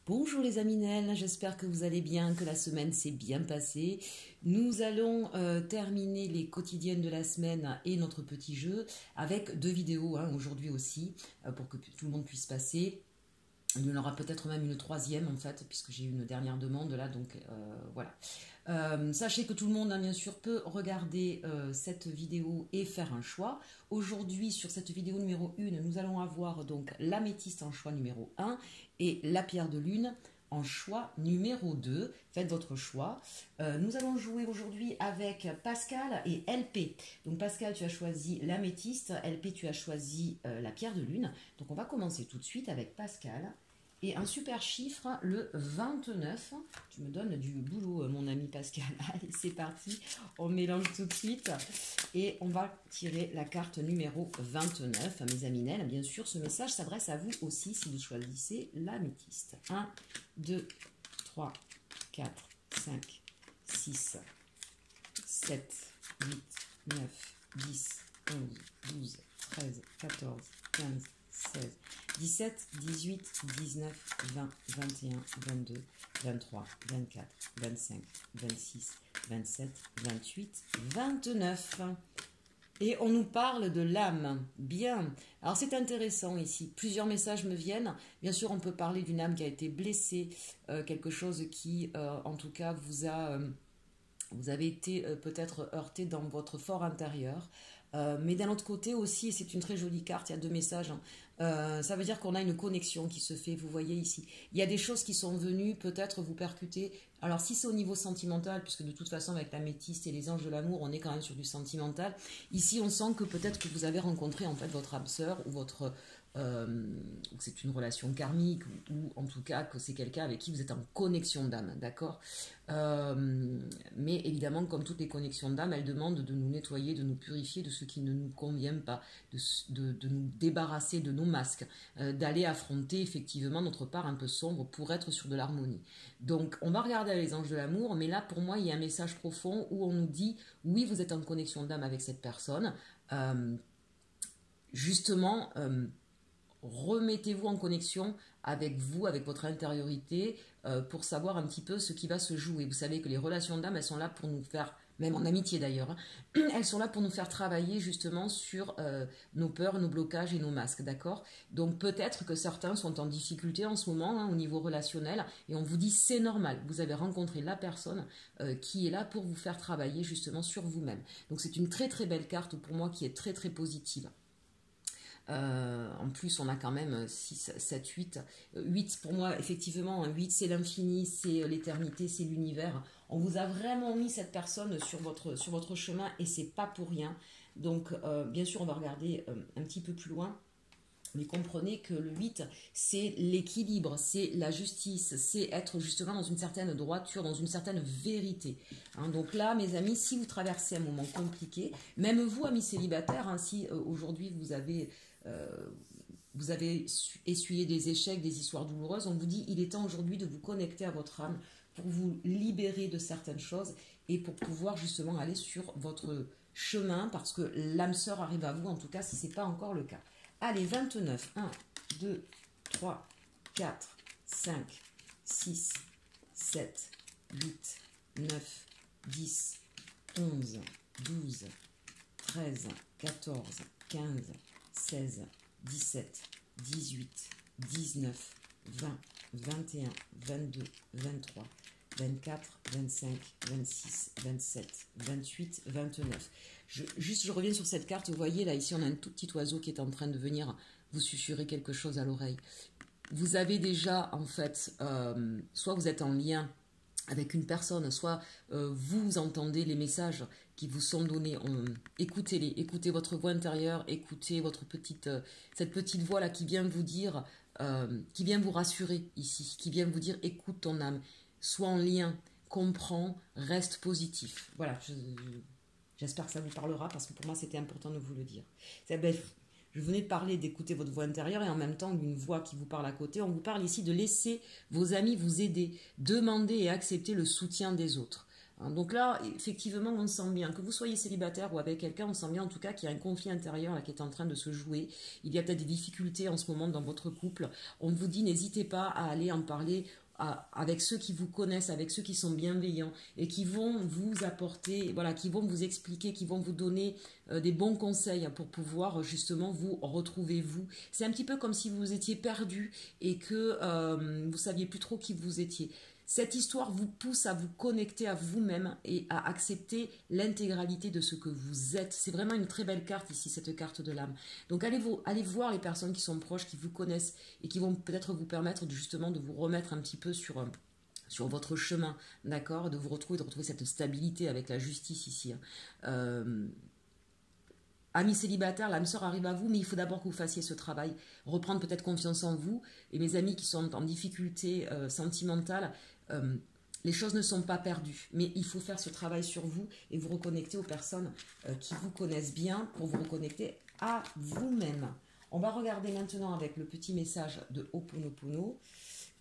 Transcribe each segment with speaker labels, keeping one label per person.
Speaker 1: Bonjour les Aminelles, j'espère que vous allez bien, que la semaine s'est bien passée. Nous allons terminer les quotidiennes de la semaine et notre petit jeu avec deux vidéos aujourd'hui aussi pour que tout le monde puisse passer. Il y en aura peut-être même une troisième en fait, puisque j'ai eu une dernière demande là, donc voilà. Sachez que tout le monde, bien sûr, peut regarder cette vidéo et faire un choix. Aujourd'hui, sur cette vidéo numéro 1, nous allons avoir donc l'améthyste en choix numéro 1 et la pierre de lune en choix numéro 2. Faites votre choix. Nous allons jouer aujourd'hui avec Pascal et LP. Donc Pascal, tu as choisi l'améthyste, LP, tu as choisi la pierre de lune. Donc on va commencer tout de suite avec Pascal. Et un super chiffre, le 29. Tu me donnes du boulot, mon ami Pascal. Allez, c'est parti. On mélange tout de suite. Et on va tirer la carte numéro 29. Mes aminelles, bien sûr, ce message s'adresse à vous aussi si vous choisissez l'améthyste. 1, 2, 3, 4, 5, 6, 7, 8, 9, 10, 11, 12, 13, 14, 15, 16, 17, 18, 19, 20, 21, 22, 23, 24, 25, 26, 27, 28, 29. Et on nous parle de l'âme. Bien. Alors c'est intéressant ici. Plusieurs messages me viennent. Bien sûr, on peut parler d'une âme qui a été blessée, quelque chose qui, en tout cas, vous avez été peut-être heurté dans votre fort intérieur. Mais d'un autre côté aussi, et c'est une très jolie carte, il y a deux messages, ça veut dire qu'on a une connexion qui se fait, vous voyez ici. Il y a des choses qui sont venues peut-être vous percuter. Alors si c'est au niveau sentimental, puisque de toute façon avec l'améthyste et les anges de l'amour, on est quand même sur du sentimental, ici on sent que peut-être que vous avez rencontré en fait votre âme sœur ou votre... c'est une relation karmique ou en tout cas que c'est quelqu'un avec qui vous êtes en connexion d'âme, d'accord. Mais évidemment, comme toutes les connexions d'âme, elles demandent de nous nettoyer, de nous purifier de ce qui ne nous convient pas, de nous débarrasser de nos masques, d'aller affronter effectivement notre part un peu sombre pour être sur de l'harmonie. Donc on va regarder les anges de l'amour, mais là pour moi il y a un message profond où on nous dit oui, vous êtes en connexion d'âme avec cette personne, justement remettez-vous en connexion avec vous, avec votre intériorité, pour savoir un petit peu ce qui va se jouer. Vous savez que les relations d'âme, elles sont là pour nous faire, même en amitié d'ailleurs, elles sont là pour nous faire travailler justement sur nos peurs, nos blocages et nos masques, d'accord. Donc peut-être que certains sont en difficulté en ce moment au niveau relationnel, et on vous dit c'est normal, vous avez rencontré la personne qui est là pour vous faire travailler justement sur vous-même. Donc c'est une très très belle carte pour moi qui est très très positive. En plus, on a quand même 6, 7, 8. 8, pour moi, effectivement, 8, c'est l'infini, c'est l'éternité, c'est l'univers. On vous a vraiment mis cette personne sur votre chemin et c'est pas pour rien. Donc, bien sûr, on va regarder un petit peu plus loin. Mais comprenez que le 8, c'est l'équilibre, c'est la justice, c'est être justement dans une certaine droiture, dans une certaine vérité. Donc là, mes amis, si vous traversez un moment compliqué, même vous, amis célibataires, si aujourd'hui vous avez essuyé des échecs, des histoires douloureuses, on vous dit il est temps aujourd'hui de vous connecter à votre âme pour vous libérer de certaines choses et pour pouvoir justement aller sur votre chemin parce que l'âme sœur arrive à vous, en tout cas si ce n'est pas encore le cas. Allez, 29, 1, 2, 3, 4, 5, 6, 7, 8, 9, 10, 11, 12, 13, 14, 15, 16, 17, 18, 19, 20, 21, 22, 23, 24, 25, 26, 27, 28, 29. Je reviens sur cette carte, vous voyez là, ici on a un tout petit oiseau qui est en train de venir vous susurrer quelque chose à l'oreille. Vous avez déjà en fait, soit vous êtes en lien avec une personne, soit vous entendez les messages qui vous sont donnés, écoutez-les, écoutez votre voix intérieure, écoutez cette petite voix là qui vient vous dire, qui vient vous rassurer ici, qui vient vous dire écoute ton âme, sois en lien, comprends, reste positif. Voilà, j'espère que ça vous parlera parce que pour moi c'était important de vous le dire. Je venais de parler d'écouter votre voix intérieure et en même temps d'une voix qui vous parle à côté. On vous parle ici de laisser vos amis vous aider, demander et accepter le soutien des autres. Hein. Donc là, effectivement, on sent bien, que vous soyez célibataire ou avec quelqu'un, on sent bien en tout cas qu'il y a un conflit intérieur là, qui est en train de se jouer. Il y a peut-être des difficultés en ce moment dans votre couple. On vous dit, n'hésitez pas à aller en parler avec ceux qui vous connaissent, avec ceux qui sont bienveillants et qui vont vous apporter, voilà, qui vont vous expliquer, qui vont vous donner des bons conseils pour pouvoir justement vous retrouver vous. C'est un petit peu comme si vous étiez perdu et que vous saviez plus trop qui vous étiez. Cette histoire vous pousse à vous connecter à vous-même et à accepter l'intégralité de ce que vous êtes. C'est vraiment une très belle carte ici, cette carte de l'âme. Donc allez voir les personnes qui sont proches, qui vous connaissent et qui vont peut-être vous permettre justement de vous remettre un petit peu sur votre chemin, d'accord, de vous retrouver, de retrouver cette stabilité avec la justice ici. Amis célibataires, l'âme sœur arrive à vous, mais il faut d'abord que vous fassiez ce travail, reprendre peut-être confiance en vous. Et mes amis qui sont en difficulté sentimentale, les choses ne sont pas perdues, mais il faut faire ce travail sur vous et vous reconnecter aux personnes qui vous connaissent bien pour vous reconnecter à vous-même. On va regarder maintenant avec le petit message de Ho'oponopono.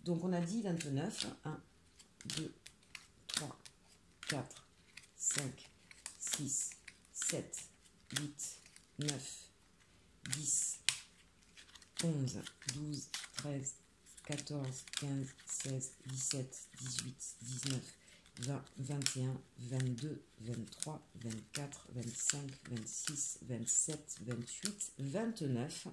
Speaker 1: Donc on a dit 29, 1, 2, 3, 4, 5, 6, 7, 8, 9, 10, 11, 12, 13, 14, 15, 16, 17, 18, 19, 20, 21, 22, 23, 24, 25, 26, 27, 28, 29.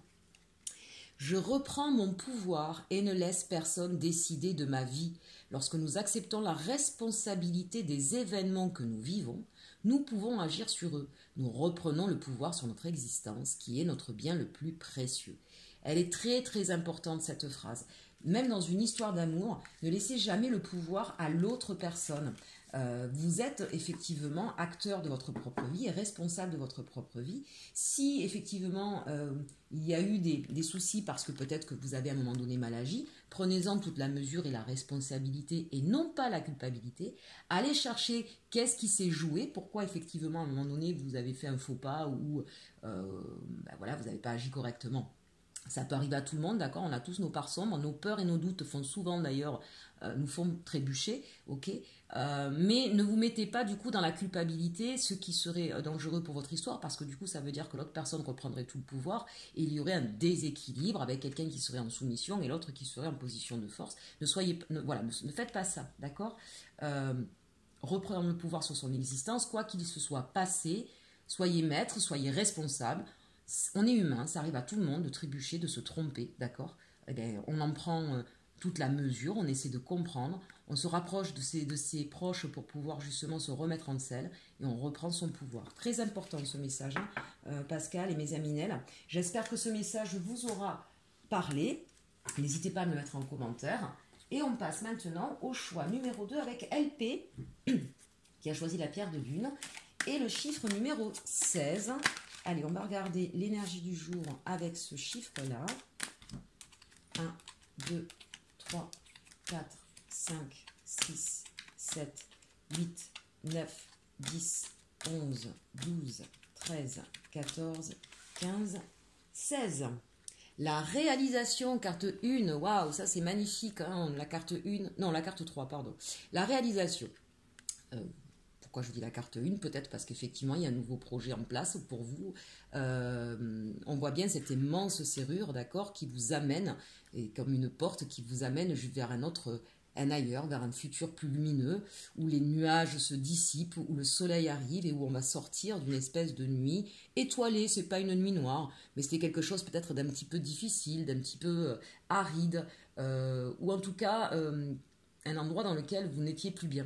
Speaker 1: Je reprends mon pouvoir et ne laisse personne décider de ma vie. Lorsque nous acceptons la responsabilité des événements que nous vivons, nous pouvons agir sur eux. Nous reprenons le pouvoir sur notre existence, qui est notre bien le plus précieux. Elle est très très importante cette phrase. Même dans une histoire d'amour, ne laissez jamais le pouvoir à l'autre personne. Vous êtes effectivement acteur de votre propre vie et responsable de votre propre vie. Si effectivement il y a eu des soucis parce que peut-être que vous avez à un moment donné mal agi, prenez-en toute la mesure et la responsabilité et non pas la culpabilité. Allez chercher qu'est-ce qui s'est joué, pourquoi effectivement à un moment donné vous avez fait un faux pas ou voilà, vous n'avez pas agi correctement. Ça peut arriver à tout le monde, d'accord. On a tous nos parts sombres, nos peurs et nos doutes font souvent d'ailleurs, nous font trébucher, ok. Mais ne vous mettez pas du coup dans la culpabilité, ce qui serait dangereux pour votre histoire, parce que du coup ça veut dire que l'autre personne reprendrait tout le pouvoir et il y aurait un déséquilibre avec quelqu'un qui serait en soumission et l'autre qui serait en position de force. Ne faites pas ça, d'accord. Reprendre le pouvoir sur son existence, quoi qu'il se soit passé, soyez maître, soyez responsable. On est humain, ça arrive à tout le monde de trébucher, de se tromper, d'accord. Eh bien, on en prend toute la mesure, on essaie de comprendre, on se rapproche de ses proches pour pouvoir justement se remettre en selle et on reprend son pouvoir. Très important ce message, hein, Pascal et mes aminelles. J'espère que ce message vous aura parlé. N'hésitez pas à me le mettre en commentaire. Et on passe maintenant au choix numéro 2 avec LP, qui a choisi la pierre de lune, et le chiffre numéro 16. Allez, on va regarder l'énergie du jour avec ce chiffre-là. 1, 2, 3, 4, 5, 6, 7, 8, 9, 10, 11, 12, 13, 14, 15, 16. La réalisation, carte 1, waouh, ça c'est magnifique, hein, la carte 1, non, la carte 3, pardon. La réalisation. Pourquoi je dis la carte 1? Peut-être parce qu'effectivement, il y a un nouveau projet en place pour vous. On voit bien cette immense serrure, d'accord, qui vous amène, et comme une porte qui vous amène vers un ailleurs, vers un futur plus lumineux, où les nuages se dissipent, où le soleil arrive et où on va sortir d'une espèce de nuit étoilée. C'est pas une nuit noire, mais c'était quelque chose peut-être d'un petit peu difficile, d'un petit peu aride, ou en tout cas un endroit dans lequel vous n'étiez plus bien.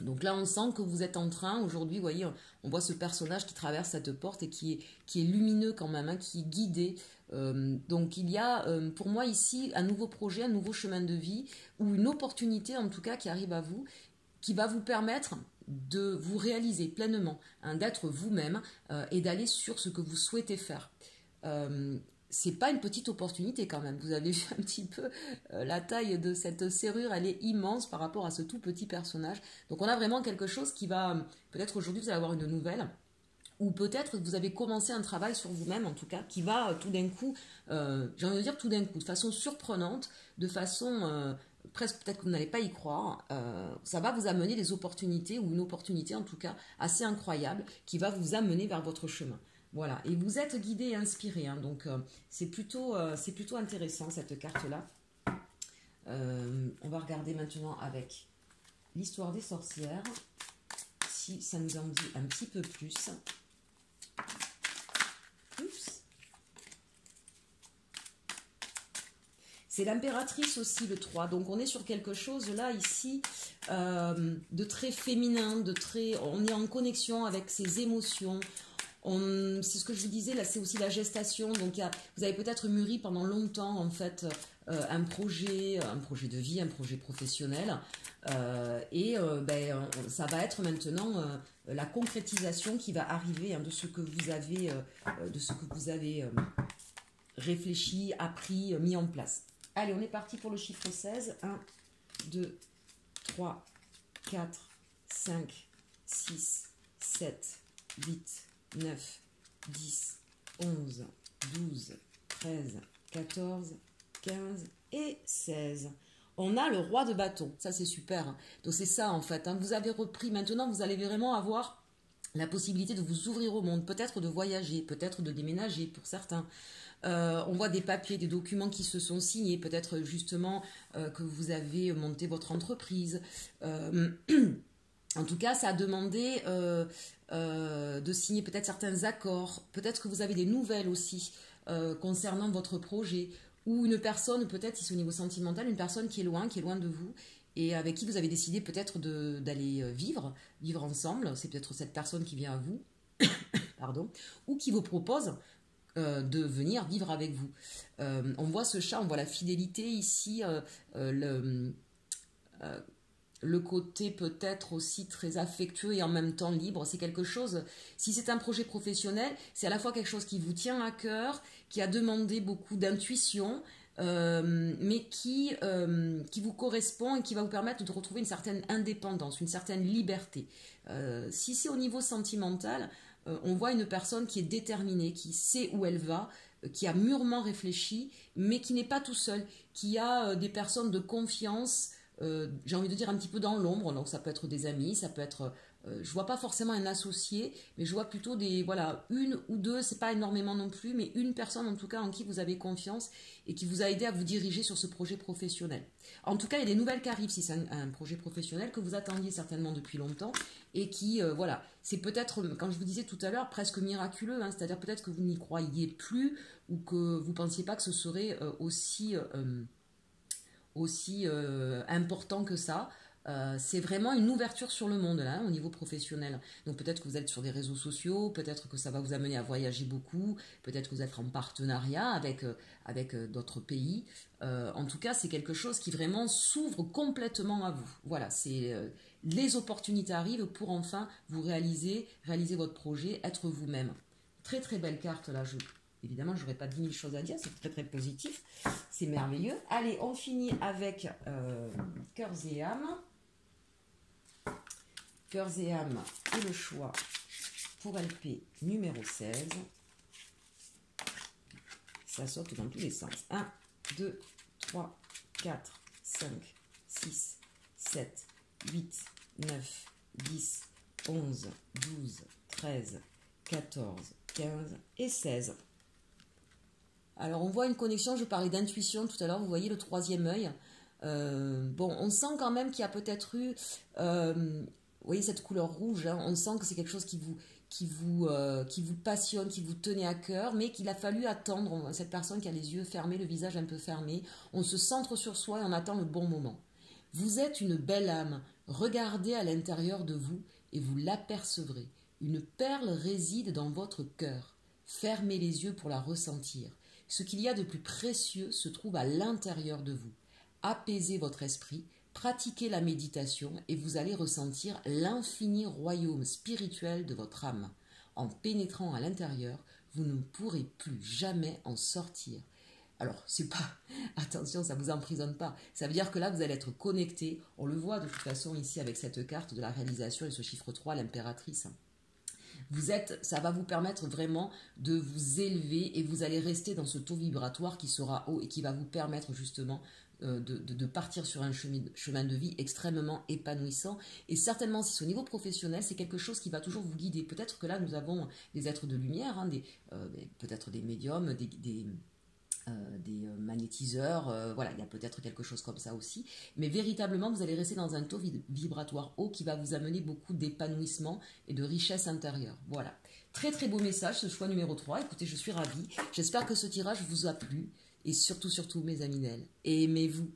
Speaker 1: Donc là, on sent que vous êtes en train, aujourd'hui, vous voyez, on voit ce personnage qui traverse cette porte et qui est lumineux quand même, hein, qui est guidé. Donc il y a, pour moi ici, un nouveau projet, un nouveau chemin de vie, ou une opportunité en tout cas qui arrive à vous, qui va vous permettre de vous réaliser pleinement, hein, d'être vous-même et d'aller sur ce que vous souhaitez faire. C'est pas une petite opportunité quand même. Vous avez vu un petit peu la taille de cette serrure, elle est immense par rapport à ce tout petit personnage. Donc on a vraiment quelque chose qui va, peut-être aujourd'hui vous allez avoir une nouvelle, ou peut-être que vous avez commencé un travail sur vous-même en tout cas, qui va tout d'un coup, j'ai envie de dire tout d'un coup, de façon surprenante, de façon presque peut-être que vous n'allez pas y croire, ça va vous amener des opportunités, ou une opportunité en tout cas assez incroyable, qui va vous amener vers votre chemin. Voilà, et vous êtes guidé et inspiré, hein, donc c'est plutôt intéressant cette carte-là. On va regarder maintenant avec l'histoire des sorcières, si ça nous en dit un petit peu plus. Oups. C'est l'impératrice aussi, le 3. Donc on est sur quelque chose là, ici, de très féminin, on est en connexion avec ses émotions. C'est ce que je vous disais, là c'est aussi la gestation. Donc vous avez peut-être mûri pendant longtemps en fait un projet de vie, un projet professionnel. Ça va être maintenant la concrétisation qui va arriver, hein, de ce que vous avez, réfléchi, appris, mis en place. Allez, on est parti pour le chiffre 16. 1, 2, 3, 4, 5, 6, 7, 8, 9, 10, 11, 12, 13, 14, 15 et 16. On a le roi de bâton. Ça, c'est super. Hein. Donc, c'est ça, en fait. Hein. Vous avez repris. Maintenant, vous allez vraiment avoir la possibilité de vous ouvrir au monde. Peut-être de voyager, peut-être de déménager pour certains. On voit des papiers, des documents qui se sont signés, peut-être justement que vous avez monté votre entreprise. En tout cas, ça a demandé de signer peut-être certains accords. Peut-être que vous avez des nouvelles aussi concernant votre projet. Ou une personne, peut-être, si c'est au niveau sentimental, une personne qui est loin de vous, et avec qui vous avez décidé peut-être d'aller vivre ensemble. C'est peut-être cette personne qui vient à vous, pardon, ou qui vous propose de venir vivre avec vous. On voit ce chat, on voit la fidélité ici, le côté peut-être aussi très affectueux et en même temps libre. C'est quelque chose, si c'est un projet professionnel, c'est à la fois quelque chose qui vous tient à cœur, qui a demandé beaucoup d'intuition, mais qui vous correspond et qui va vous permettre de retrouver une certaine indépendance, une certaine liberté. Si c'est au niveau sentimental, on voit une personne qui est déterminée, qui sait où elle va, qui a mûrement réfléchi, mais qui n'est pas tout seul, qui a des personnes de confiance, j'ai envie de dire un petit peu dans l'ombre. Donc ça peut être des amis, ça peut être, je vois pas forcément un associé, mais je vois plutôt une ou deux, c'est pas énormément non plus, mais une personne en tout cas en qui vous avez confiance et qui vous a aidé à vous diriger sur ce projet professionnel. En tout cas, il y a des nouvelles qui arrivent si c'est un projet professionnel que vous attendiez certainement depuis longtemps et qui, c'est peut-être, quand je vous disais tout à l'heure, presque miraculeux, hein, c'est-à-dire peut-être que vous n'y croyiez plus ou que vous pensiez pas que ce serait aussi important que ça. C'est vraiment une ouverture sur le monde là, au niveau professionnel. Donc peut-être que vous êtes sur des réseaux sociaux, peut-être que ça va vous amener à voyager beaucoup, peut-être que vous êtes en partenariat avec d'autres pays. En tout cas, c'est quelque chose qui vraiment s'ouvre complètement à vous. Voilà, les opportunités arrivent pour enfin vous réaliser votre projet, être vous-même. Très très belle carte là, évidemment, je n'aurais pas 10 000 choses à dire, c'est très très positif, c'est merveilleux. Allez, on finit avec Cœurs et âmes. Cœurs et âmes et le choix pour LP numéro 16. Ça saute dans tous les sens. 1, 2, 3, 4, 5, 6, 7, 8, 9, 10, 11, 12, 13, 14, 15 et 16. Alors, on voit une connexion, je parlais d'intuition tout à l'heure, vous voyez le troisième œil. On sent quand même qu'il y a peut-être eu, vous voyez cette couleur rouge, hein, on sent que c'est quelque chose qui vous passionne, qui vous tenait à cœur, mais qu'il a fallu attendre, cette personne qui a les yeux fermés, le visage un peu fermé, on se centre sur soi et on attend le bon moment. Vous êtes une belle âme, regardez à l'intérieur de vous et vous l'apercevrez. Une perle réside dans votre cœur, fermez les yeux pour la ressentir. Ce qu'il y a de plus précieux se trouve à l'intérieur de vous. Apaisez votre esprit, pratiquez la méditation et vous allez ressentir l'infini royaume spirituel de votre âme. En pénétrant à l'intérieur, vous ne pourrez plus jamais en sortir. Alors, c'est pas... Attention, ça ne vous emprisonne pas. Ça veut dire que là, vous allez être connecté. On le voit de toute façon ici avec cette carte de la réalisation et ce chiffre 3, l'impératrice. Ça va vous permettre vraiment de vous élever et vous allez rester dans ce taux vibratoire qui sera haut et qui va vous permettre justement de partir sur un chemin de vie extrêmement épanouissant. Et certainement, si c'est au niveau professionnel, c'est quelque chose qui va toujours vous guider. Peut-être que là, nous avons des êtres de lumière, hein, peut-être des médiums, des magnétiseurs, voilà, il y a peut-être quelque chose comme ça aussi, mais véritablement vous allez rester dans un taux vibratoire haut qui va vous amener beaucoup d'épanouissement et de richesse intérieure. Voilà, très très beau message, ce choix numéro 3. Écoutez, je suis ravie, j'espère que ce tirage vous a plu, et surtout mes amis Nel, aimez-vous.